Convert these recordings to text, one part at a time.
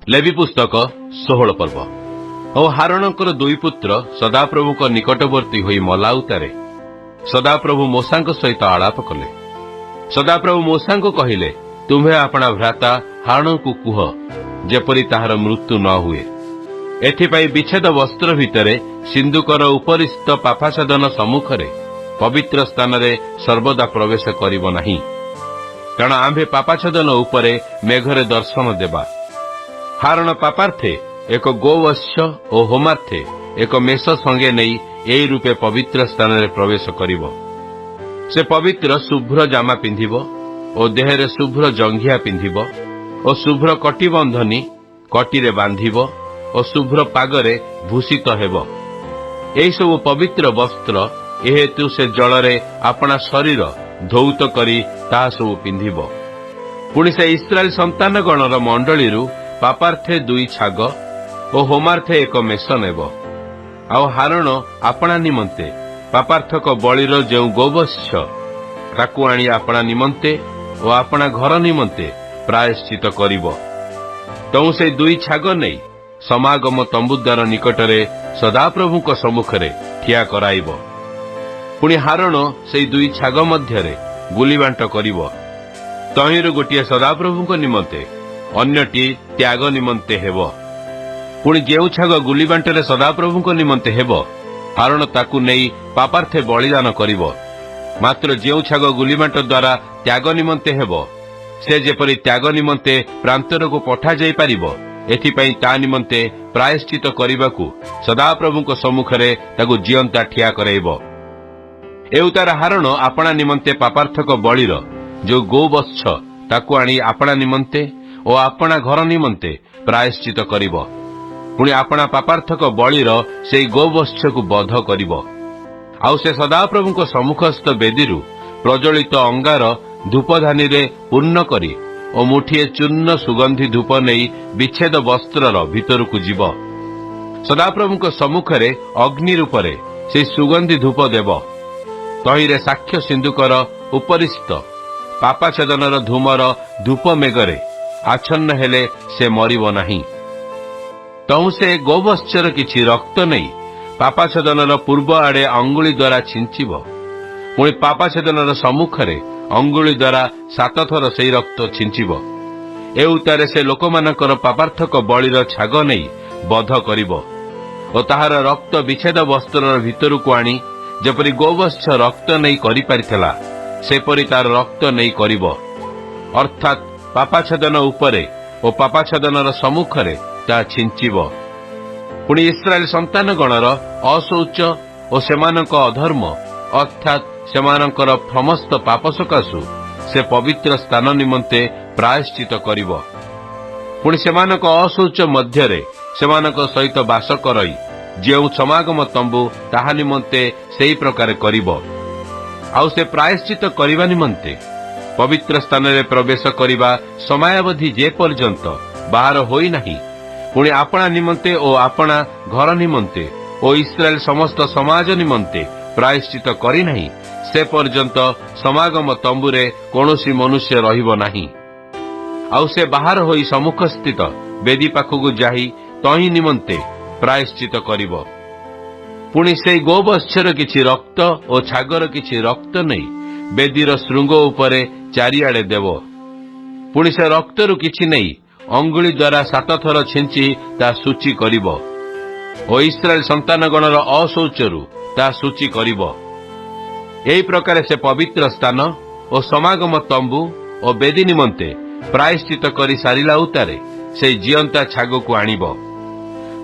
Levy पुस्तक 16 पर्व और हारणकर दुई पुत्र सदाप्रभु निकटवर्ती होई मला उतारे सदाप्रभु मूसा सहित आलाप कले। सदाप्रभु मूसा कहले, तुम्हें अपना भ्राता हारण को कुह जेपरी ताहार मृत्यु न हुए। एथिपाई विच्छेद वस्त्र भितर सिंधुकर उपरिस्थ पापाछेदन सम्मुखें पवित्र स्थान रे सर्वदा प्रवेश करिब नाही, कारण आम्भे पापाछेदन उपरे मेघरे दर्शन देबा। हारण पापार्थे एक गोवत्स और होमार्थे एक मेष संगे नहीं यही रूपे पवित्र स्थान रे प्रवेश करिब। से पवित्र शुभ्र जामा पिंधिब और देहरे शुभ्र जंघिया पिंधिब और शुभ्र कटिबंधनी कटिरे बांधिब और शुभ्र पागरे भूषित हेब। एही सब पवित्र वस्त्र एहेतु से जलरे अपना शरीर धौत करी ताहा सब पिंधिब। पुणी से इस्राएल संतान गणर मंडली पापार्थे दुई छाग और होमार्थे एक मेष नेब। आउ हारण आपणा निमंते पापार्थक बलिर जो गोवत्स ताकू आनी आपणा निमंते और आपणा घर निमंते प्रायश्चित करिब। तौ से दुई छाग नहीं समागम तंबुद्वार निकटरे सदाप्रभु सम्मुखें ठिया कराइब। पुणी हारण से दुई छाग मध्यरे गुलीबांट करिब। तहिंरु गोटिए सदाप्रभु निमंते अन्यटी त्याग निमंते हेब। पुणी जेउ छाग गुलीबांटरे सदाप्रभु निमंते हेब, हारण ताकू नहीं पापार्थे बलिदान करिब। मात्र जेउ छाग गुलीबांट द्वारा त्याग निमंते हेब, से जेपरी त्याग निमंते प्रांतर को पठा जाई पारिब, एथिपाई ता निमंते प्रायश्चित करिबाकू सदाप्रभु सम्मुखें ताकू जियंता ठिया कराइब। एउतार हारण आपणा निमंते पापार्थक बलिर जो गोवत्स ताकू आनी आपणा निमंते और आपणा घर निमंते प्रायश्चित करिब। पुणी आपणा पापार्थक बलिर से गोवत्स को बध करिब। आउ से सदाप्रभु सम्मुखस्थ बेदीरु प्रज्वलित अंगार धूपधानी रे पूर्ण करी और मुठिए चूर्ण सुगंधी धूप नहीं विच्छेद वस्त्रर भितरकू जीव। सदाप्रभु सम्मुखें अग्नि रूपरे से सुगंधी धूप देव। तहिरे साक्ष्य सिंधुकर उपरिस्थ पापाछेदनर धूमर धूप मेघरे आच्छन्न हेले से मरिब नाही। तहु से गोवत्सर किछि रक्त नहीं पापाछेदनर पूर्व आड़े अंगुली द्वारा छिंचिब। पुणी पापाछेदनर सम्मुखें अंगुली द्वारा 7 थर से रक्त छिंचिब। ए उतारे से लोकमानकर पापार्थक बलिर छाग नहीं बध करिब और ताहार रक्त विच्छेद वस्त्रर भितरकू आनी जेपरी गोवत्स रक्त नहीं करि पारिथिला सेपरी तार रक्त नहीं करिब। अर्थात पापाछेदन उपरे और पापाछेदनर सम्मुखें ता छिंचिब। पुणी इस्राएल संतान गणर अशौच और सेमानक अधर्म अर्थात सेमानकर समस्त पाप सकाशु से पवित्र स्थान निमंते प्रायश्चित करिब। पुणी सेमानक अशौच मध्यरे सेमानक सहित बास करई जेउ समागम तंबू ताहा निमंते सेही प्रकार करिब। आउ से प्रायश्चित करिबा निमंते पवित्र स्थान रे प्रवेश करिबा समयावधि जे पर्यंत बाहर होई नाही, पुणी आपणा निमंते और आपणा घर निमंते और इस्राएल समस्त समाज निमंते प्रायश्चित करि नाही, से पर्यंत समागम तंबुरे कौनसी मनुष्य रहिब नाही। आउ से बाहर होई सम्मुख स्थित बेदी पाखकू जाही तही निमंते प्रायश्चित करिब। पुणी से गोवत्सर किछि रक्त और छागर किछि रक्त नहीं बेदीर श्रृंग उपरे चारिआडे देव। पुणी से रक्तरु किछि नहीं अंगुली द्वारा 7 थर छिंची ता सूची करिब और इस्राएल संतान गणर अशौचरु ता सूची करिब। एही प्रकार से पवित्र स्थान और समागम तंबू और बेदी निमंते प्रायश्चित करि सारिला उतारे से जियंता छाग को आनिब।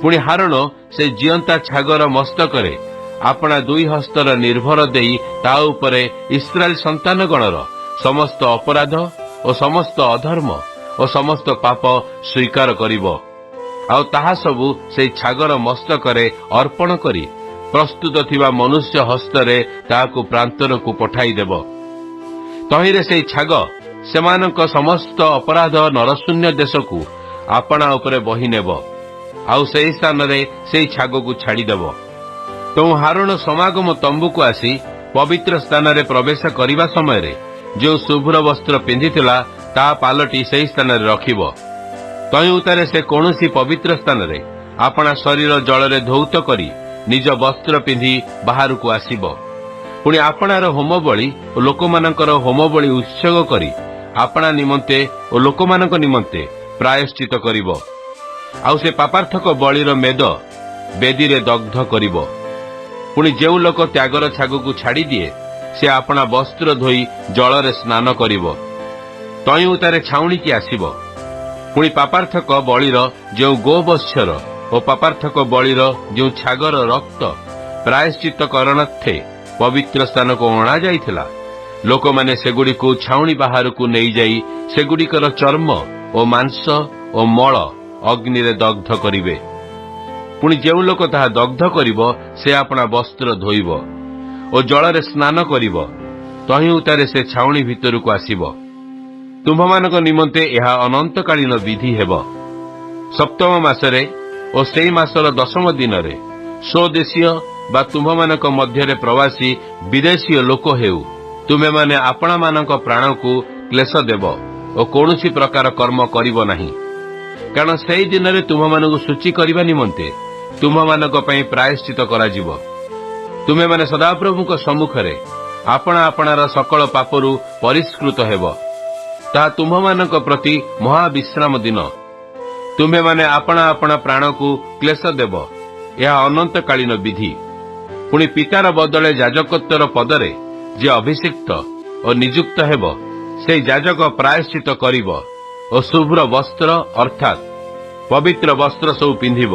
पुणी हारण से जियंता छागर मस्तकरे आपणा दुई हस्तर निर्भर देई ता उपरे इस्राएल संतान गणर समस्त अपराध और समस्त अधर्म और समस्त पाप स्वीकार करिब। आउ ताहा सबु से छागर मस्तकरे अर्पण करी प्रस्तुत थिबा मनुष्य हस्तरे ताहाकू प्रांतर को पठाई देव। तहिरे से छाग सेमानक समस्त अपराध नरशून्य देशकू आपणा उपरे बही नेब। आउ से स्थान रे से छाग को छाड़ीदेव। तो हारण समागम तंबू को आसी पवित्र स्थान रे प्रवेश करिबा समय रे जो शुभ्र वस्त्र पिंधिथिला ता पालटी से स्थान रे रखिब। ତହିଁ ସେ କୌଣସି ପବିତ୍ର ସ୍ଥାନରେ ଆପଣା ଶରୀର ଜଳରେ ଧୌତ କରି ନିଜ ବସ୍ତ୍ର ପିନ୍ଧି ବାହାରକୁ ଆସିବ। ପୁଣି ଆପଣାର ହୋମବଳି ଓ ଲୋକମାନଙ୍କର ହୋମବଳି ଉତ୍ସର୍ଗ କରି ଆପଣା ନିମନ୍ତେ ଓ ଲୋକମାନଙ୍କ ନିମନ୍ତେ ପ୍ରାୟଶ୍ଚିତ କରିବ। ଆଉ ସେ ପାପାର୍ଥକ ବଳିର ମେଦ ବେଦୀରେ ଦଗ୍ଧ କରିବ। ପୁଣି ଯେଉଁ ଲୋକ ତ୍ୟାଗର ଛାଗକୁ ଛାଡ଼ିଦିଏ ସେ ଆପଣା ବସ୍ତ୍ର ଧୋଇ ଜଳରେ ସ୍ନାନ କରିବ। ତହିଁ ଛାଉଣିକି ଆସିବ। ପୁଣି ପାପାର୍ଥକ ବଳିର ଯେଉଁ ଗୋବତ୍ସର ଓ ପାପାର୍ଥକ ବଳିର ଯେଉଁ ଛାଗର ରକ୍ତ ପ୍ରାୟଶ୍ଚିତ କରଣାର୍ଥେ ପବିତ୍ର ସ୍ଥାନକୁ ଅଣାଯାଇଥିଲା, ଲୋକମାନେ ସେଗୁଡ଼ିକୁ ଛାଉଣି ବାହାରକୁ ନେଇଯାଇ ସେଗୁଡ଼ିକର ଚର୍ମ ଓ ମାଂସ ଓ ମଳ ଅଗ୍ନିରେ ଦଗ୍ଧ କରିବେ। ପୁଣି ଯେଉଁ ଲୋକ ତାହା ଦଗ୍ଧ କରିବ ସେ ଆପଣା ବସ୍ତ୍ର ଧୋଇବ ଓ ଜଳରେ ସ୍ନାନ କରିବ। ତହିଁ ସେ ଛାଉଣି ଭିତରକୁ ଆସିବ। ତୁମ୍ଭମାନଙ୍କ ନିମନ୍ତେ ଏହା ଅନନ୍ତକାଳୀନ ବିଧି ହେବ। ସପ୍ତମ ମାସରେ ଓ ସେହି ମାସର 10ମ ଦିନରେ ସ୍ୱଦେଶୀୟ ବା ତୁମ୍ଭମାନଙ୍କ ମଧ୍ୟରେ ପ୍ରବାସୀ ବିଦେଶୀୟ ଲୋକ ହେଉ, ତୁମେମାନେ ଆପଣାମାନଙ୍କ ପ୍ରାଣକୁ କ୍ଲେଶ ଦେବ ଓ କୌଣସି ପ୍ରକାର କର୍ମ କରିବ ନାହିଁ। କାରଣ ସେହି ଦିନରେ ତୁମ୍ଭମାନଙ୍କୁ ସୂଚୀ କରିବା ନିମନ୍ତେ ତୁମ୍ଭମାନଙ୍କ ପାଇଁ ପ୍ରାୟଶ୍ଚିତ କରାଯିବ। ତୁମେମାନେ ସଦାପ୍ରଭୁଙ୍କ ସମ୍ମୁଖରେ ଆପଣା ଆପଣାର ସକଳ ପାପରୁ ପରିଷ୍କୃତ ହେବ। ତାହା ତୁମ୍ଭମାନଙ୍କ ପ୍ରତି ମହାବିଶ୍ରାମ ଦିନ। ତୁମ୍ଭେମାନେ ଆପଣା ଆପଣା ପ୍ରାଣକୁ କ୍ଲେଶ ଦେବ। ଏହା ଅନନ୍ତକାଳୀନ ବିଧି। ପୁଣି ପିତାର ବଦଳେ ଯାଜକତ୍ୱର ପଦରେ ଯିଏ ଅଭିଷିକ୍ତ ଓ ନିଯୁକ୍ତ ହେବ, ସେହି ଯାଜକ ପ୍ରାୟଶ୍ଚିତ କରିବ ଓ ଶୁଭ୍ର ବସ୍ତ୍ର ଅର୍ଥାତ୍ ପବିତ୍ର ବସ୍ତ୍ର ସବୁ ପିନ୍ଧିବ।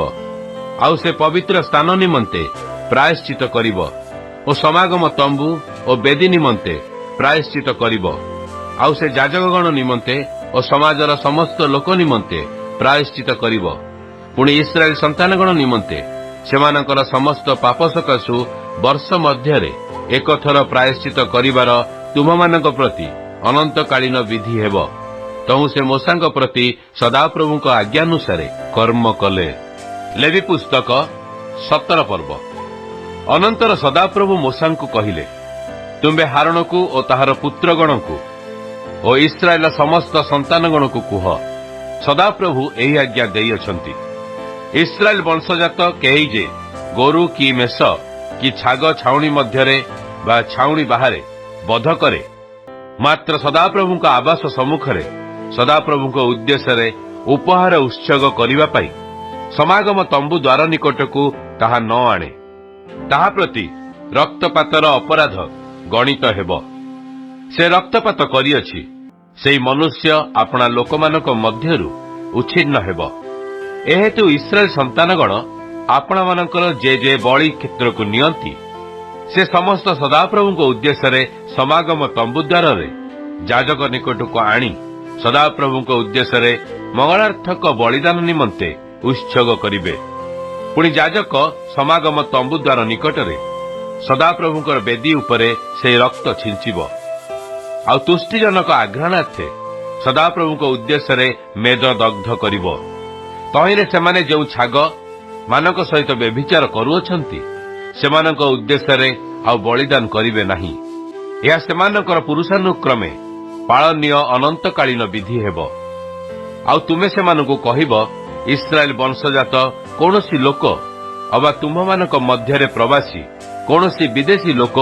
ଆଉ ସେ ପବିତ୍ର ସ୍ଥାନ ନିମନ୍ତେ ପ୍ରାୟଶ୍ଚିତ କରିବ ଓ ସମାଗମ ତମ୍ବୁ ଓ ବେଦୀ ନିମନ୍ତେ ପ୍ରାୟଶ୍ଚିତ କରିବ। ଆଉ ସେ ଯାଜକଗଣ ନିମନ୍ତେ ଓ ସମାଜର ସମସ୍ତ ଲୋକ ନିମନ୍ତେ ପ୍ରାୟଶ୍ଚିତ କରିବ। ପୁଣି ଇସ୍ରାଏଲ ସନ୍ତାନଗଣ ନିମନ୍ତେ ସେମାନଙ୍କର ସମସ୍ତ ପାପ ସକାଶୁ ବର୍ଷ ମଧ୍ୟରେ ଏକଥର ପ୍ରାୟଶ୍ଚିତ କରିବାର ତୁମମାନଙ୍କ ପ୍ରତି ଅନନ୍ତକାଳୀନ ବିଧି ହେବ। ତହୁଁ ସେ ମୋଶାଙ୍କ ପ୍ରତି ସଦାପ୍ରଭୁଙ୍କ ଆଜ୍ଞାନୁସାରେ କର୍ମ କଲେ। ଲେବୀ ପୁସ୍ତକ 17 ପର୍ବ। ଅନନ୍ତର ସଦାପ୍ରଭୁ ମୋଶାଙ୍କୁ କହିଲେ, ତୁମ୍ଭେ ହାରଣକୁ ଓ ତାହାର ପୁତ୍ରଗଣଙ୍କୁ ଓ ଇସ୍ରାଏଲ ସମସ୍ତ ସନ୍ତାନଗଣକୁ କୁହ, ସଦାପ୍ରଭୁ ଏହି ଆଜ୍ଞା ଦେଇଅଛନ୍ତି, ଇସ୍ରାଏଲ ବଂଶଜାତ କେହି ଯେ ଗୋରୁ କି ମେଷ କି ଛାଗ ଛାଉଣି ମଧ୍ୟରେ ବା ଛାଉଣି ବାହାରେ ବଧ କରେ, ମାତ୍ର ସଦାପ୍ରଭୁଙ୍କ ଆବାସ ସମ୍ମୁଖରେ ସଦାପ୍ରଭୁଙ୍କ ଉଦ୍ଦେଶ୍ୟରେ ଉପହାର ଉତ୍ସର୍ଗ କରିବା ପାଇଁ ସମାଗମ ତମ୍ବୁ ଦ୍ୱାର ନିକଟକୁ ତାହା ନ ଆଣେ, ତାହା ପ୍ରତି ରକ୍ତପାତର ଅପରାଧ ଗଣିତ ହେବ। ସେ ରକ୍ତପାତ କରିଅଛି, ସେହି ମନୁଷ୍ୟ ଆପଣା ଲୋକମାନଙ୍କ ମଧ୍ୟରୁ ଉଚ୍ଛିନ୍ନ ହେବ। ଏହେତୁ ଇସ୍ରାଏଲ ସନ୍ତାନଗଣ ଆପଣମାନଙ୍କର ଯେ ବଳି କ୍ଷେତ୍ରକୁ ନିଅନ୍ତି, ସେ ସମସ୍ତ ସଦାପ୍ରଭୁଙ୍କ ଉଦ୍ଦେଶ୍ୟରେ ସମାଗମ ତମ୍ବୁ ଦ୍ୱାରରେ ଯାଜକ ନିକଟକୁ ଆଣି ସଦାପ୍ରଭୁଙ୍କ ଉଦ୍ଦେଶ୍ୟରେ ମଙ୍ଗଳାର୍ଥକ ବଳିଦାନ ନିମନ୍ତେ ଉତ୍ସର୍ଗ କରିବେ। ପୁଣି ଯାଜକ ସମାଗମ ତମ୍ବୁ ଦ୍ୱାର ନିକଟରେ ସଦାପ୍ରଭୁଙ୍କର ବେଦୀ ଉପରେ ସେହି ରକ୍ତ ଛିଞ୍ଚିବ। ଆଉ ତୁଷ୍ଟିଜନକ ଆଘ୍ରାଣାର୍ଥେ ସଦାପ୍ରଭୁଙ୍କ ଉଦ୍ଦେଶ୍ୟରେ ମେଦ ଦଗ୍ଧ କରିବ। ତହିଁରେ ସେମାନେ ଯେଉଁ ଛାଗ ମାନଙ୍କ ସହିତ ବ୍ୟଭିଚାର କରୁଅଛନ୍ତି, ସେମାନଙ୍କ ଉଦ୍ଦେଶ୍ୟରେ ଆଉ ବଳିଦାନ କରିବେ ନାହିଁ। ଏହା ସେମାନଙ୍କର ପୁରୁଷାନୁକ୍ରମେ ପାଳନୀୟ ଅନନ୍ତକାଳୀନ ବିଧି ହେବ। ଆଉ ତୁମେ ସେମାନଙ୍କୁ କହିବ, ଇସ୍ରାଏଲ ବଂଶଜାତ କୌଣସି ଲୋକ ଅବା ତୁମ୍ଭମାନଙ୍କ ମଧ୍ୟରେ ପ୍ରବାସୀ କୌଣସି ବିଦେଶୀ ଲୋକ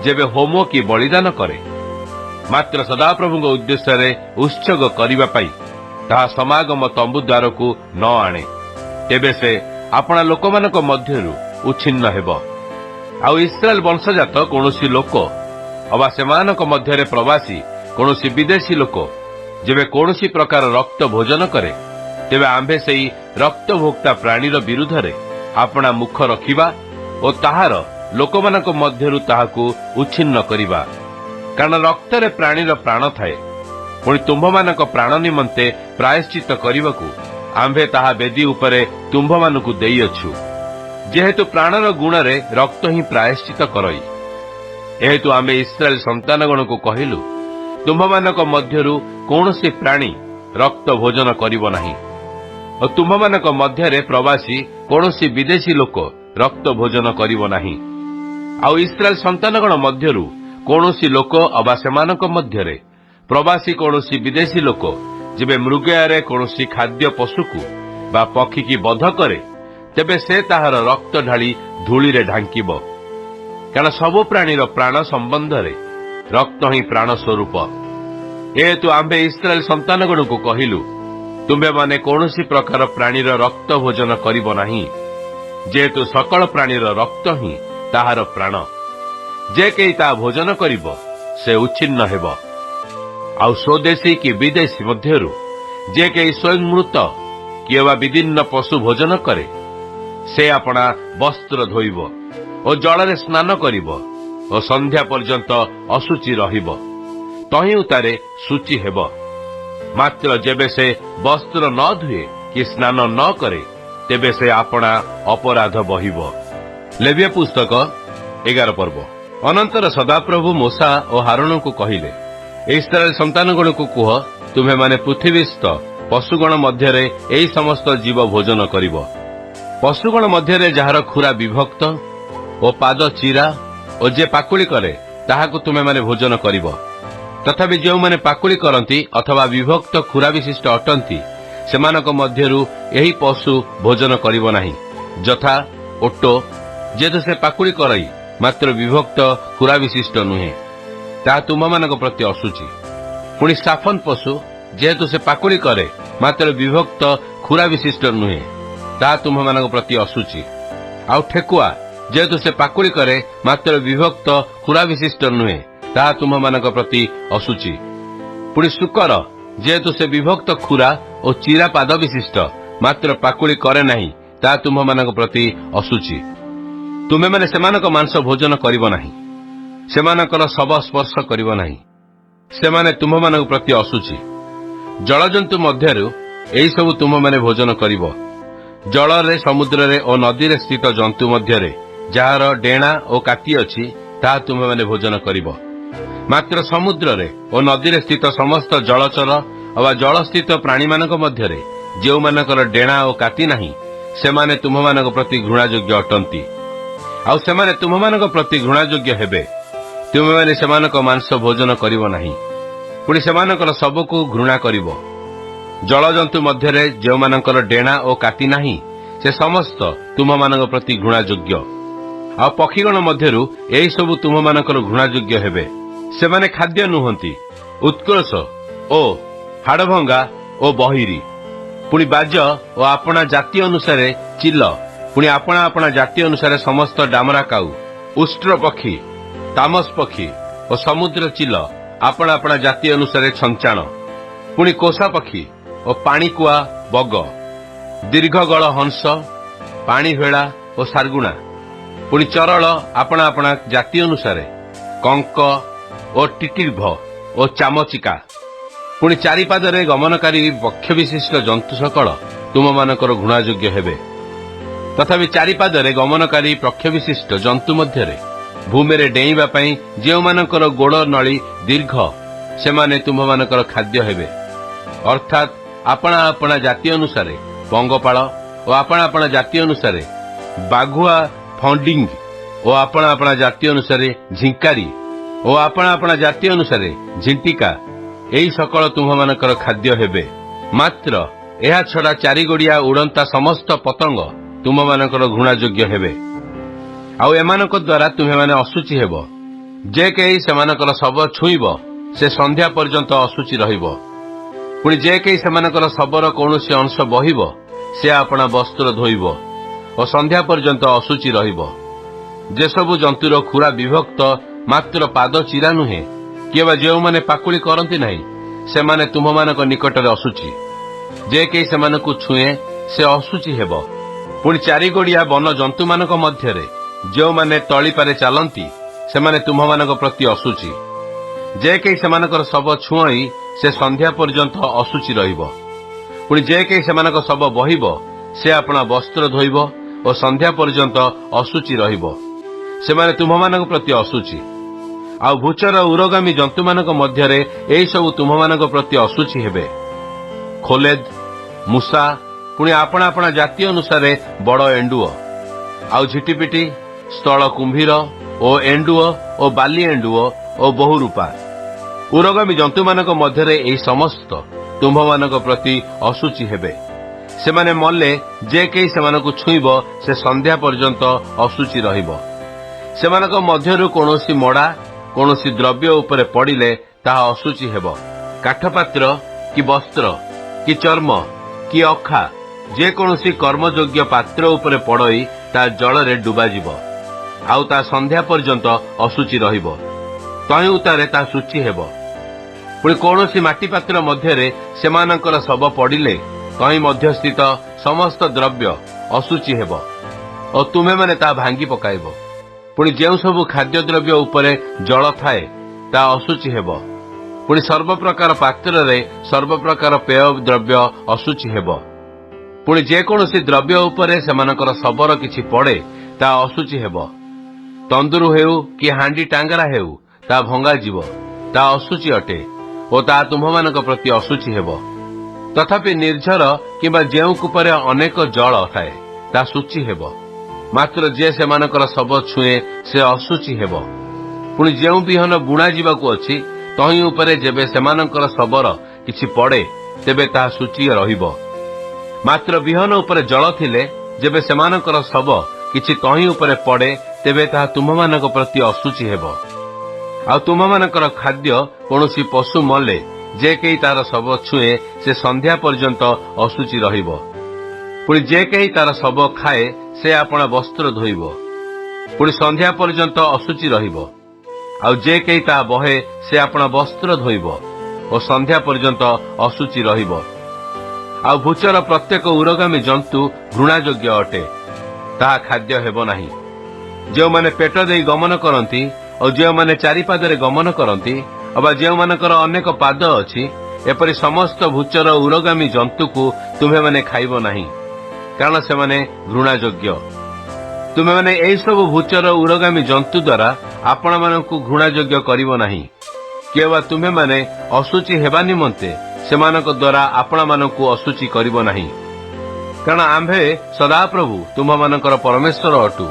ଯେବେ ହୋମ କି ବଳିଦାନ କରେ, ମାତ୍ର ସଦାପ୍ରଭୁଙ୍କ ଉଦ୍ଦେଶ୍ୟରେ ଉତ୍ସର୍ଗ କରିବା ପାଇଁ ତାହା ସମାଗମ ତମ୍ବୁ ଦ୍ୱାରକୁ ନ ଆଣେ, ତେବେ ସେ ଆପଣା ଲୋକମାନଙ୍କ ମଧ୍ୟରୁ ଉଚ୍ଛିନ୍ନ ହେବ। ଆଉ ଇସ୍ରାଏଲ ବଂଶଜାତ କୌଣସି ଲୋକ ଅବା ସେମାନଙ୍କ ମଧ୍ୟରେ ପ୍ରବାସୀ କୌଣସି ବିଦେଶୀ ଲୋକ ଯେବେ କୌଣସି ପ୍ରକାର ରକ୍ତ ଭୋଜନ କରେ, ତେବେ ଆମ୍ଭେ ସେହି ରକ୍ତଭୋକ୍ତା ପ୍ରାଣୀର ବିରୁଦ୍ଧରେ ଆପଣା ମୁଖ ରଖିବା ଓ ତାହାର ଲୋକମାନଙ୍କ ମଧ୍ୟରୁ ତାହାକୁ ଉଚ୍ଛିନ୍ନ କରିବା। କାରଣ ରକ୍ତରେ ପ୍ରାଣୀର ପ୍ରାଣ ଥାଏ। ପୁଣି ତୁମ୍ଭମାନଙ୍କ ପ୍ରାଣ ନିମନ୍ତେ ପ୍ରାୟଶ୍ଚିତ କରିବାକୁ ଆମ୍ଭେ ତାହା ବେଦୀ ଉପରେ ତୁମ୍ଭମାନଙ୍କୁ ଦେଇଅଛୁ। ଯେହେତୁ ପ୍ରାଣର ଗୁଣରେ ରକ୍ତ ହିଁ ପ୍ରାୟଶ୍ଚିତ କରଇ। ଏହେତୁ ଆମେ ଇସ୍ରାଏଲ ସନ୍ତାନଗଣକୁ କହିଲୁ, ତୁମ୍ଭମାନଙ୍କ ମଧ୍ୟରୁ କୌଣସି ପ୍ରାଣୀ ରକ୍ତ ଭୋଜନ କରିବ ନାହିଁ ଓ ତୁମ୍ଭମାନଙ୍କ ମଧ୍ୟରେ ପ୍ରବାସୀ କୌଣସି ବିଦେଶୀ ଲୋକ ରକ୍ତ ଭୋଜନ କରିବ ନାହିଁ। ଆଉ ଇସ୍ରାଏଲ ସନ୍ତାନଗଣ ମଧ୍ୟରୁ କୌଣସି ଲୋକ ଅବା ସେମାନଙ୍କ ମଧ୍ୟରେ ପ୍ରବାସୀ କୌଣସି ବିଦେଶୀ ଲୋକ ଯେବେ ମୃଗୟାରେ କୌଣସି ଖାଦ୍ୟ ପଶୁକୁ ବା ପକ୍ଷୀକି ବଧ କରେ ତେବେ ସେ ତାହାର ରକ୍ତ ଢାଳି ଧୂଳିରେ ଢାଙ୍କିବ। କାରଣ ସବୁ ପ୍ରାଣୀର ପ୍ରାଣ ସମ୍ବନ୍ଧରେ ରକ୍ତ ହିଁ ପ୍ରାଣ ସ୍ୱରୂପ। ଏହେତୁ ଆମ୍ଭେ ଇସ୍ରାଏଲ ସନ୍ତାନଗଣକୁ କହିଲୁ, ତୁମ୍ଭେମାନେ କୌଣସି ପ୍ରକାର ପ୍ରାଣୀର ରକ୍ତ ଭୋଜନ କରିବ ନାହିଁ, ଯେହେତୁ ସକଳ ପ୍ରାଣୀର ରକ୍ତ ହିଁ ତାହାର ପ୍ରାଣ। ଯେ କେହି ତାହା ଭୋଜନ କରିବ ସେ ଉଚ୍ଛିନ୍ନ ହେବ। ଆଉ ସ୍ୱଦେଶୀ କି ବିଦେଶୀ ମଧ୍ୟରୁ ଯେ କେହି ସ୍ୱୟଂ ମୃତ କିମ୍ବା ବିଦୀର୍ଣ୍ଣ ପଶୁ ଭୋଜନ କରେ ସେ ଆପଣା ବସ୍ତ୍ର ଧୋଇବ ଓ ଜଳରେ ସ୍ନାନ କରିବ ଓ ସନ୍ଧ୍ୟା ପର୍ଯ୍ୟନ୍ତ ଅଶୁଚି ରହିବ, ତହିଁଉତାରେ ଶୁଚି ହେବ। ମାତ୍ର ଯେବେ ସେ ବସ୍ତ୍ର ନ ଧୁଏ କି ସ୍ନାନ ନ କରେ ତେବେ ସେ ଆପଣା ଅପରାଧ ବହିବ। ଲେବୀୟ ପୁସ୍ତକ 11 ପର୍ବ। ଅନନ୍ତର ସଦାପ୍ରଭୁ ମୋଶା ଓ ହାରୋନଙ୍କୁ କହିଲେ, ଇସ୍ରାଏଲ ସନ୍ତାନଗଣକୁ କୁହ, ତୁମ୍ଭେମାନେ ପୃଥିବୀସ୍ଥ ପଶୁଗଣ ମଧ୍ୟରେ ଏହି ସମସ୍ତ ଜୀବ ଭୋଜନ କରିବ। ପଶୁଗଣ ମଧ୍ୟରେ ଯାହାର ଖୁରା ବିଭକ୍ତ ଓ ପାଦ ଚିରା ଓ ଯେ ପାକୁଳି କରେ ତାହାକୁ ତୁମେମାନେ ଭୋଜନ କରିବ। ତଥାପି ଯେଉଁମାନେ ପାକୁଳି କରନ୍ତି ଅଥବା ବିଭକ୍ତ ଖୁରା ବିଶିଷ୍ଟ ଅଟନ୍ତି ସେମାନଙ୍କ ମଧ୍ୟରୁ ଏହି ପଶୁ ଭୋଜନ କରିବ ନାହିଁ, ଯଥା ଓଟ, ଯେହେତୁ ସେ ପାକୁଳି କରାଇ ମାତ୍ର ବିଭକ୍ତ ଖୁରା ବିଶିଷ୍ଟ ନୁହେଁ, ତାହା ତୁମମାନଙ୍କ ପ୍ରତି ଅଶୁଚି। ପୁଣି ସାଫନ ପଶୁ, ଯେହେତୁ ସେ ପାକୁଳି କରେ ମାତ୍ର ବିଭକ୍ତ ଖୁରା ବିଶିଷ୍ଟ ନୁହେଁ, ତାହା ତୁମମାନଙ୍କ ପ୍ରତି ଅଶୁଚି। ଆଉ ଠେକୁଆ, ଯେହେତୁ ସେ ପାକୁଳି କରେ ମାତ୍ର ବିଭକ୍ତ ଖୁରା ବିଶିଷ୍ଟ ନୁହେଁ, ତାହା ତୁମମାନଙ୍କ ପ୍ରତି ଅଶୁଚି। ପୁଣି ଶୂକର, ଯେହେତୁ ସେ ବିଭକ୍ତ ଖୁରା ଓ ଚିରା ପାଦ ବିଶିଷ୍ଟ ମାତ୍ର ପାକୁଳି କରେ ନାହିଁ, ତାହା ତୁମମାନଙ୍କ ପ୍ରତି ଅଶୁଚି। ତୁମେମାନେ ସେମାନଙ୍କ ମାଂସ ଭୋଜନ କରିବ ନାହିଁ, ସେମାନଙ୍କର ଶବ ସ୍ପର୍ଶ କରିବ ନାହିଁ, ସେମାନେ ତୁମମାନଙ୍କ ପ୍ରତି ଅଶୁଚି। ଜଳଜନ୍ତୁ ମଧ୍ୟରୁ ଏହିସବୁ ତୁମମାନେ ଭୋଜନ କରିବ। ଜଳରେ, ସମୁଦ୍ରରେ ଓ ନଦୀରେ ସ୍ଥିତ ଜନ୍ତୁ ମଧ୍ୟରେ ଯାହାର ଡେଣା ଓ କାତି ଅଛି ତାହା ତୁମେମାନେ ଭୋଜନ କରିବ। ମାତ୍ର ସମୁଦ୍ରରେ ଓ ନଦୀରେ ସ୍ଥିତ ସମସ୍ତ ଜଳଚର ଅବା ଜଳସ୍ଥିତ ପ୍ରାଣୀମାନଙ୍କ ମଧ୍ୟରେ ଯେଉଁମାନଙ୍କର ଡେଣା ଓ କାତି ନାହିଁ ସେମାନେ ତୁମମାନଙ୍କ ପ୍ରତି ଘୃଣାଯୋଗ୍ୟ ଅଟନ୍ତି। ଆଉ ସେମାନେ ତୁମମାନଙ୍କ ପ୍ରତି ଘୃଣାଯୋଗ୍ୟ ହେବେ। ତୁମେମାନେ ସେମାନଙ୍କ ମାଂସ ଭୋଜନ କରିବ ନାହିଁ, ପୁଣି ସେମାନଙ୍କର ଶବକୁ ଘୃଣା କରିବ। ଜଳଜନ୍ତୁ ମଧ୍ୟରେ ଯେଉଁମାନଙ୍କର ଡେଣା ଓ କାତି ନାହିଁ ସେ ସମସ୍ତ ତୁମମାନଙ୍କ ପ୍ରତି ଘୃଣାଯୋଗ୍ୟ। ଆଉ ପକ୍ଷୀଗଣ ମଧ୍ୟରୁ ଏହିସବୁ ତୁମମାନଙ୍କର ଘୃଣାଯୋଗ୍ୟ ହେବେ। ସେମାନେ ଖାଦ୍ୟ ନୁହନ୍ତି, ଉତ୍କର୍ଷ ଓ ହାଡ଼ଭଙ୍ଗା ଓ ବହିରି, ପୁଣି ବାଜ ଓ ଆପଣା ଜାତି ଅନୁସାରେ ଚିଲ, ପୁଣି ଆପଣା ଆପଣା ଜାତି ଅନୁସାରେ ସମସ୍ତ ଡାମରା କାଉ, ଉଷ୍ଟ୍ର ପକ୍ଷୀ, ତାମସ ପକ୍ଷୀ ଓ ସମୁଦ୍ର ଚିଲ ଆପଣା ଆପଣା ଜାତି ଅନୁସାରେ ଛଞ୍ଚାଣ, ପୁଣି କୋଷା ପକ୍ଷୀ ଓ ପାଣିକୁଆ ବଗ, ଦୀର୍ଘଗଳ ହଂସ, ପାଣି ଭେଳା ଓ ସାର୍ଗୁଣା, ପୁଣି ଚରଳ ଆପଣା ଆପଣା ଜାତି ଅନୁସାରେ, କଙ୍କ ଓ ଟିଟିର୍ଭ ଓ ଚାମଚିକା, ପୁଣି ଚାରିପାଦରେ ଗମନକାରୀ ପକ୍ଷ ବିଶିଷ୍ଟ ଜନ୍ତୁ ସକଳ ତୁମମାନଙ୍କର ଘୃଣାଯୋଗ୍ୟ ହେବେ। ତଥାପି ଚାରିପାଦରେ ଗମନକାରୀ ପକ୍ଷ ବିଶିଷ୍ଟ ଜନ୍ତୁ ମଧ୍ୟରେ ଭୂମିରେ ଡେଇଁବା ପାଇଁ ଯେଉଁମାନଙ୍କର ଗୋଡ଼ ନଳି ଦୀର୍ଘ ସେମାନେ ତୁମମାନଙ୍କର ଖାଦ୍ୟ ହେବେ। ଅର୍ଥାତ୍ ଆପଣା ଆପଣା ଜାତି ଅନୁସାରେ ପଙ୍ଗପାଳ ଓ ଆପଣା ଆପଣା ଜାତି ଅନୁସାରେ ବାଘୁଆ ଫଣ୍ଡିଙ୍ଗ ଓ ଆପଣା ଆପଣା ଜାତି ଅନୁସାରେ ଝିଙ୍କାରି ଓ ଆପଣା ଆପଣା ଜାତି ଅନୁସାରେ ଝିଣ୍ଟିକା, ଏହି ସକଳ ତୁମମାନଙ୍କର ଖାଦ୍ୟ ହେବେ। ମାତ୍ର ଏହା ଛଡ଼ା ଚାରିଗୋଡ଼ିଆ ଉଡ଼ନ୍ତା ସମସ୍ତ ପତଙ୍ଗ ତୁମମାନଙ୍କର ଘୃଣାଯୋଗ୍ୟ ହେବେ। ଆଉ ଏମାନଙ୍କ ଦ୍ୱାରା ତୁମେମାନେ ଅଶୁଚି ହେବ। ଯେ କେହି ସେମାନଙ୍କର ଶବ ଛୁଇଁବ ସେ ସନ୍ଧ୍ୟା ପର୍ଯ୍ୟନ୍ତ ଅଶୁଚି ରହିବ। ପୁଣି ଯେ କେହି ସେମାନଙ୍କର ଶବର କୌଣସି ଅଂଶ ବହିବ ସେ ଆପଣା ବସ୍ତ୍ର ଧୋଇବ ଓ ସନ୍ଧ୍ୟା ପର୍ଯ୍ୟନ୍ତ ଅଶୁଚି ରହିବ। ଯେସବୁ ଜନ୍ତୁର ଖୁରା ବିଭକ୍ତ ମାତ୍ର ପାଦ ଚିରା ନୁହେଁ କିମ୍ବା ଯେଉଁମାନେ ପାକୁଳି କରନ୍ତି ନାହିଁ ସେମାନେ ତୁମମାନଙ୍କ ନିକଟରେ ଅଶୁଚି। ଯେ କେହି ସେମାନଙ୍କୁ ଛୁଏଁ ସେ ଅଶୁଚି ହେବ। ପୁଣି ଚାରିଗୋଡ଼ିଆ ବନ ଜନ୍ତୁମାନଙ୍କ ମଧ୍ୟରେ ଯେଉଁମାନେ ତଳିପାରେ ଚାଲନ୍ତି ସେମାନେ ତୁମମାନଙ୍କ ପ୍ରତି ଅଶୁଚି। ଯେ କେହି ସେମାନଙ୍କର ଶବ ଛୁଇଁ ସେ ସନ୍ଧ୍ୟା ପର୍ଯ୍ୟନ୍ତ ଅଶୁଚି ରହିବ। ପୁଣି ଯେ କେହି ସେମାନଙ୍କ ଶବ ବହିବ ସେ ଆପଣା ବସ୍ତ୍ର ଧୋଇବ ଓ ସନ୍ଧ୍ୟା ପର୍ଯ୍ୟନ୍ତ ଅଶୁଚି ରହିବ। ସେମାନେ ତୁମମାନଙ୍କ ପ୍ରତି ଅଶୁଚି। ଆଉ ଭୂଚର ଉରଗାମୀ ଜନ୍ତୁମାନଙ୍କ ମଧ୍ୟରେ ଏହିସବୁ ତୁମମାନଙ୍କ ପ୍ରତି ଅଶୁଚି ହେବେ। ଖୋଲେଦ, ମୂଷା, ପୁଣି ଆପଣା ଆପଣା ଜାତି ଅନୁସାରେ ବଡ଼ ଏଣ୍ଡୁଅ, ଆଉ ଝିଟିପିଟି, ସ୍ଥଳ କୁମ୍ଭୀର ଓ ଏଣ୍ଡୁଅ ଓ ବାଲି ଏଣ୍ଡୁଅ ଓ ବହୁରୂପା। ଉରଗାମୀ ଜନ୍ତୁମାନଙ୍କ ମଧ୍ୟରେ ଏହି ସମସ୍ତ तुम्भमानक प्रति अशुचि हेबे। सेमाने मल्ले जे केही सेमानकु छुईब से संध्या पर्यंत अशुचि रहिब। सेमानक मध्यरु कोनोसी मड़ा कोनोसी द्रव्य उपरे पड़िले ताहा अशुचि हेब। काठपात्र कि वस्त्र कि चर्म कि अखा जे कोनोसी कर्मयोग्य पात्र उपरे पड़ई ता जलरे डुबाजिब आउ ता संध्या पर्यंत अशुचि रहिब। तहि उतारे ता शुचि हेब। पुणी कोनोसी माटी पात्र मध्यरे सेमानकर शव पड़िले तहि मध्य स्थित समस्त द्रव्य अशुचि हेब और तुमे माने ता भांगी पकाइब। पुणी जेउ सबु खाद्य द्रव्य उपरे जल थाए ता अशुचि हेब। पुणी सर्वप्रकार पात्र रे सर्वप्रकार पेय द्रव्य अशुचि हेब। पुणी जेकोसी द्रव्य उपरे सेमानकर शवर किछि पड़े ता अशुचि हेब। तंदुरु हेउ कि हांडी टांगरा हेउ ता भंगा जीव ता अशुचि अटे और ता तुम्भमानक प्रति अशुचि हेब। तथापि निर्झर किंबा जेउ कूपरे अनेक जल थाए ता शुचि हेब। मात्र जे सेमानकर शव छुए से अशुचि हेब। पुणी जेउ बिहन बुणा जीवाकु अछि तहि उपरे जेबे सेमानकर शवर किछि पड़े तेबे ता शुचि रहिब। मात्र बिहन उपरे जल थिले जेबे सेमानकर शव किछि तहि उपरे पड़े तेबे ता तुम्भमानक प्रति अशुचि हेब। आ तुम्भमानकर खाद्य कोनोसी पशु मले जे केही तार शव छुए से संध्या पर्यंत अशुचि रहिब। पुणी जे केही तार शव खाए से आपण वस्त्र धोइब। पुणी संध्या पर्यंत अशुचि रहिब। आ जे केही ता बहे से आपण वस्त्र धोइब और संध्या पर्यंत अशुचि रहिब। आ भूचर प्रत्येक उरगामी जंतु घृणायोग्य अटे ताहा खाद्य हेब नाही। जो माने पेट देई गमन करती और जो माने चारिपादरे गमन करती अबा जो मानकर अनेक पाद अछि एपरि समस्त भूचर उरगामी जंतु को तुम्हे माने खाइब नाही कारण से माने घृणायोग्य। तुम्हे माने एई सब भूचर उरगामी जंतु द्वारा आपण मानकु घृणायोग्य करिब नाही केवल तुम्हे माने अशुचि हेबा निमंते सेमानक द्वारा आपण मानकु अशुचि करिब नाही कारण आम्भे सदाप्रभु तुम्भमानकर परमेश्वर अटु।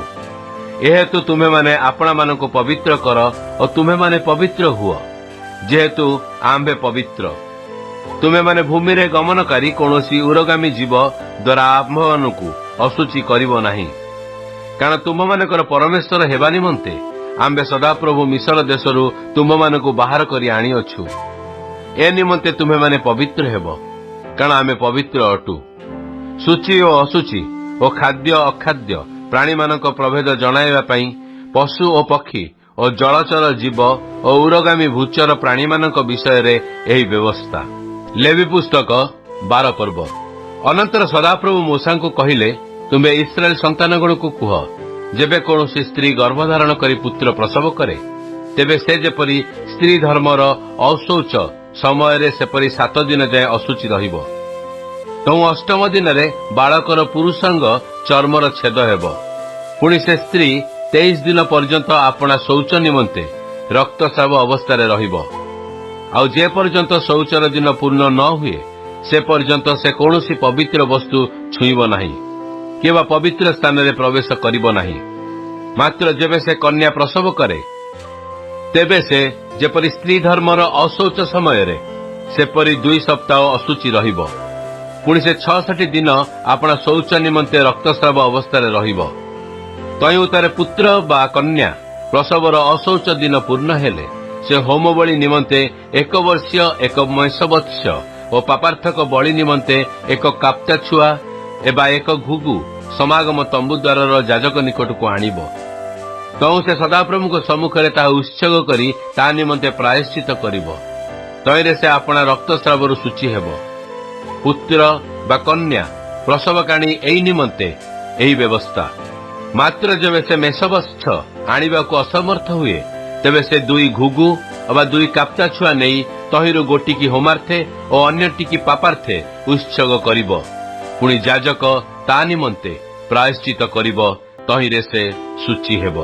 एहेतु तुम्हे माने आपण मानकु पवित्र कर और तुम्हे माने पवित्र हुआ जेहेतु आम्भे पवित्र। तुम्हे माने भूमि रे गमनकारी कोनोसी उरगामी जीव द्वारा आम्भ मानकु अशुचि करिब नाही कारण तुम्भमानकर परमेश्वर हेबा निमंते आम्भे सदाप्रभु मिस्र देशरु तुम्भमानकु बाहर करी आनी अछु। ए निमंते तुम्हे माने पवित्र हेब कारण आमे पवित्र अटु। शुचि और अशुचि और खाद्य अखाद्य प्राणी मानक प्रभेद जणाइबा पई पशु और पक्षी और जलचर जीव और उरगामी भूचर प्राणी मानक विषय रे एही व्यवस्था। लेवी पुस्तक 12 पर्व। अनंतर सदाप्रभु मूसा को कहिले तुम्हे इस्राएल संतानगण को कुह जेबे कौनसी स्त्री गर्भधारण करी पुत्र प्रसव करे तेबे से जेपरी स्त्री धर्मर अशौच समय रे सेपरी 7 दिन जाए अशुचि रहिब। तो 8म दिन रे बालकर पुरुषांग चर्मर छेद हेब। पुणी से स्त्री 23 दिन पर्यंत आपना शौच निमंते रक्तस्राव अवस्था रहिब। आउ जे पर्यंत शौचर दिन पूर्ण न हुए से पर्यंत से कौनसी पवित्र वस्तु छुईब नाही केवल पवित्र स्थान रे प्रवेश करिब नाही। मात्र जेबे से कन्या प्रसव करे तेबे से जेपरी स्त्री धर्मर अशौच समय रे सेपरी 2 सप्ताह अशुचि रहिब। पुणी से 66 दिन आपना शौच निमंते रक्तस्राव अवस्था रहिब। तहि उतारे पुत्र बा कन्या प्रसवर अशौच दिन पूर्ण हेले से होम बलि निमंते 1 वर्षीय 1 मैषवत्स और पापार्थक बलि निमंते 1 काप्ता छुआ एबा 1 घुगु समागम तंबु द्वार जाजक निकट को आनिब। तहु से सदाप्रभु को सम्मुखें ताहा उत्सर्ग करी ता निमंते प्रायश्चित करिब। तहिरे से आपना रक्तस्रावर शुचि हेब। पुत्र बा कन्या प्रसव काणी एई निमंते एही व्यवस्था। मात्र जेबे से मेषवत्स आनिबा को असमर्थ हुए तेबे से 2 घुगु अबा 2 काप्ता छुआ नहीं तहिरु गोटिकी होमार्थे और अन्यटिकी पापार्थे उत्सर्ग करिब। पुणी जाजक ता निमंते प्रायश्चित करिब तहिरे से शुचि हेब।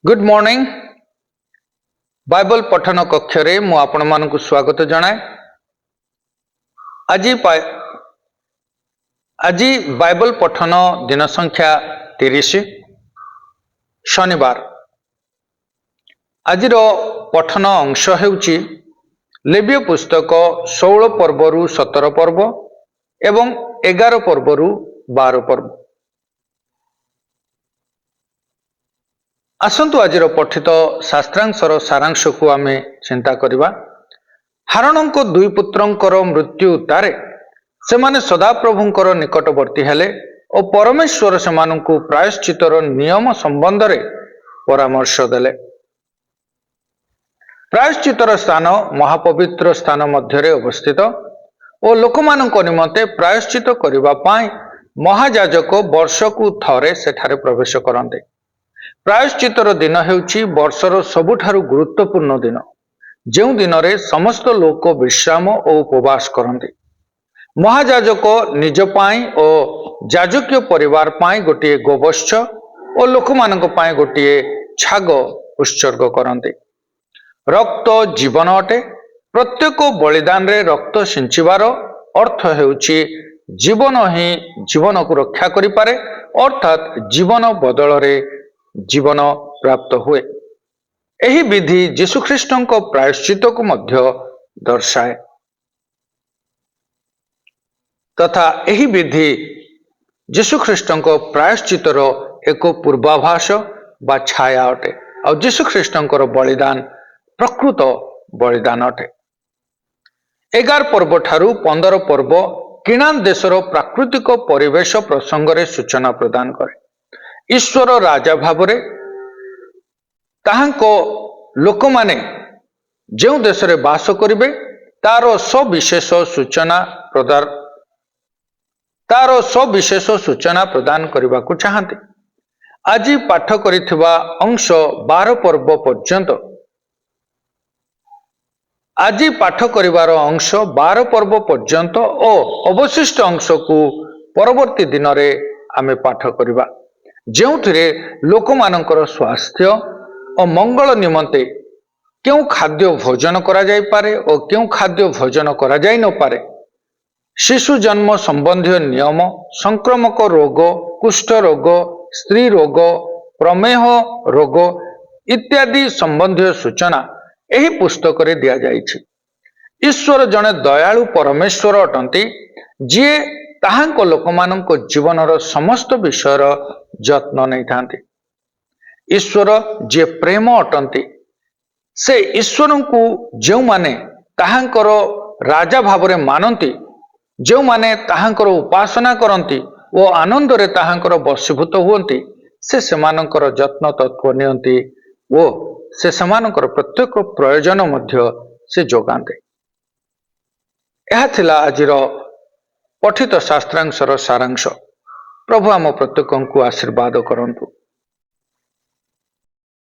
गुड मॉर्निंग बाइबल पठन कक्ष रे मु आपण मानकु स्वागत जनाए। आज बाइबल पठन दिन संख्या 30 शनिवार। आज पठन अंश हेउची ଲେବୀୟ ପୁସ୍ତକ 16 ପର୍ବରୁ 17 ପର୍ବ ଏବଂ 11 ପର୍ବରୁ 12 ପର୍ବ। ଆସନ୍ତୁ ଆଜିର ପଠିତ ଶାସ୍ତ୍ରାଂଶର ସାରାଂଶକୁ ଆମେ ଚିନ୍ତା କରିବା। ହାରଣଙ୍କ ଦୁଇ ପୁତ୍ରଙ୍କର ମୃତ୍ୟୁ ଉତ୍ତାରେ ସେମାନେ ସଦାପ୍ରଭୁଙ୍କର ନିକଟବର୍ତ୍ତୀ ହେଲେ ଓ ପରମେଶ୍ୱର ସେମାନଙ୍କୁ ପ୍ରାୟଶ୍ଚିତ୍ତର ନିୟମ ସମ୍ବନ୍ଧରେ ପରାମର୍ଶ ଦେଲେ। ପ୍ରାୟଶ୍ଚିତ୍ତର ସ୍ଥାନ ମହାପବିତ୍ର ସ୍ଥାନ ମଧ୍ୟରେ ଅବସ୍ଥିତ ଓ ଲୋକମାନଙ୍କ ନିମନ୍ତେ ପ୍ରାୟଶ୍ଚିତ କରିବା ପାଇଁ ମହାଯାଜକ ବର୍ଷକୁ ଥରେ ସେଠାରେ ପ୍ରବେଶ କରନ୍ତି। ପ୍ରାୟଶ୍ଚିତ୍ତର ଦିନ ହେଉଛି ବର୍ଷର ସବୁଠାରୁ ଗୁରୁତ୍ୱପୂର୍ଣ୍ଣ ଦିନ, ଯେଉଁ ଦିନରେ ସମସ୍ତ ଲୋକ ବିଶ୍ରାମ ଓ ଉପବାସ କରନ୍ତି। ମହାଯାଜକ ନିଜ ପାଇଁ ଓ ଯାଜକୀୟ ପରିବାର ପାଇଁ ଗୋଟିଏ ଗୋବତ୍ସ ଓ ଲୋକମାନଙ୍କ ପାଇଁ ଗୋଟିଏ ଛାଗ ଉତ୍ସର୍ଗ କରନ୍ତି। ରକ୍ତ ଜୀବନ ଅଟେ। ପ୍ରତ୍ୟେକ ବଳିଦାନରେ ରକ୍ତ ସିଞ୍ଚିବାର ଅର୍ଥ ହେଉଛି ଜୀବନ ହିଁ ଜୀବନକୁ ରକ୍ଷା କରିପାରେ, ଅର୍ଥାତ୍ ଜୀବନ ବଦଳରେ ଜୀବନ ପ୍ରାପ୍ତ ହୁଏ। ଏହି ବିଧି ଯୀଶୁଖ୍ରୀଷ୍ଟଙ୍କ ପ୍ରାୟଶ୍ଚିତ୍ତକୁ ମଧ୍ୟ ଦର୍ଶାଏ ତଥା ଏହି ବିଧି ଯୀଶୁଖ୍ରୀଷ୍ଟଙ୍କ ପ୍ରାୟଶ୍ଚିତ୍ତର ଏକ ପୂର୍ବାଭାସ ବା ଛାୟା ଅଟେ। ଆଉ ଯୀଶୁଖ୍ରୀଷ୍ଟଙ୍କର ବଳିଦାନ ପ୍ରକୃତ ବଳିଦାନ ଅଟେ। 11 ପର୍ବ ଠାରୁ 15 ପର୍ବ କିଣାନ ଦେଶର ପ୍ରାକୃତିକ ପରିବେଶ ପ୍ରସଙ୍ଗରେ ସୂଚନା ପ୍ରଦାନ କରେ। ଈଶ୍ୱର ରାଜା ଭାବରେ ତାହାଙ୍କ ଲୋକମାନେ ଯେଉଁ ଦେଶରେ ବାସ କରିବେ ତାର ସବିଶେଷ ସୂଚନା କରିବାକୁ ଚାହାନ୍ତି। ଆଜି ପାଠ କରିଥିବା ଅଂଶ 12 ପର୍ବ ପର୍ଯ୍ୟନ୍ତ ଓ ଅବଶିଷ୍ଟ ଅଂଶକୁ ପରବର୍ତ୍ତୀ ଦିନରେ ଆମେ ପାଠ କରିବା, ଯେଉଁଥିରେ ଲୋକମାନଙ୍କର ସ୍ୱାସ୍ଥ୍ୟ ଓ ମଙ୍ଗଳ ନିମନ୍ତେ କେଉଁ ଖାଦ୍ୟ ଭୋଜନ କରାଯାଇପାରେ ଓ କେଉଁ ଖାଦ୍ୟ ଭୋଜନ କରାଯାଇ ନପାରେ, ଶିଶୁ ଜନ୍ମ ସମ୍ବନ୍ଧୀୟ ନିୟମ, ସଂକ୍ରମକ ରୋଗ, କୁଷ୍ଠ ରୋଗ, ସ୍ତ୍ରୀ ରୋଗ, ପ୍ରମେହ ରୋଗ ଇତ୍ୟାଦି ସମ୍ବନ୍ଧୀୟ ସୂଚନା ଏହି ପୁସ୍ତକରେ ଦିଆଯାଇଛି। ଈଶ୍ୱର ଜଣେ ଦୟାଳୁ ପରମେଶ୍ୱର ଅଟନ୍ତି, ଯିଏ ତାହାଙ୍କ ଲୋକମାନଙ୍କ ଜୀବନର ସମସ୍ତ ବିଷୟର ଯତ୍ନ ନେଇଥାନ୍ତି। ଈଶ୍ୱର ଯିଏ ପ୍ରେମ ଅଟନ୍ତି, ସେ ଈଶ୍ୱରଙ୍କୁ ଯେଉଁମାନେ ତାହାଙ୍କର ରାଜା ଭାବରେ ମାନନ୍ତି, ଯେଉଁମାନେ ତାହାଙ୍କର ଉପାସନା କରନ୍ତି ଓ ଆନନ୍ଦରେ ତାହାଙ୍କର ବଶୀଭୂତ ହୁଅନ୍ତି, ସେ ସେମାନଙ୍କର ଯତ୍ନ ତତ୍ତ୍ୱ ନିଅନ୍ତି ଓ ସେ ସେମାନଙ୍କର ପ୍ରତ୍ୟେକ ପ୍ରୟୋଜନ ମଧ୍ୟ ସେ ଯୋଗାନ୍ତି। ଏହା ଥିଲା ଆଜିର ପଠିତ ଶାସ୍ତ୍ରାଂଶର ସାରାଂଶ। ପ୍ରଭୁ ଆମ ପ୍ରତ୍ୟେକଙ୍କୁ ଆଶୀର୍ବାଦ କରନ୍ତୁ।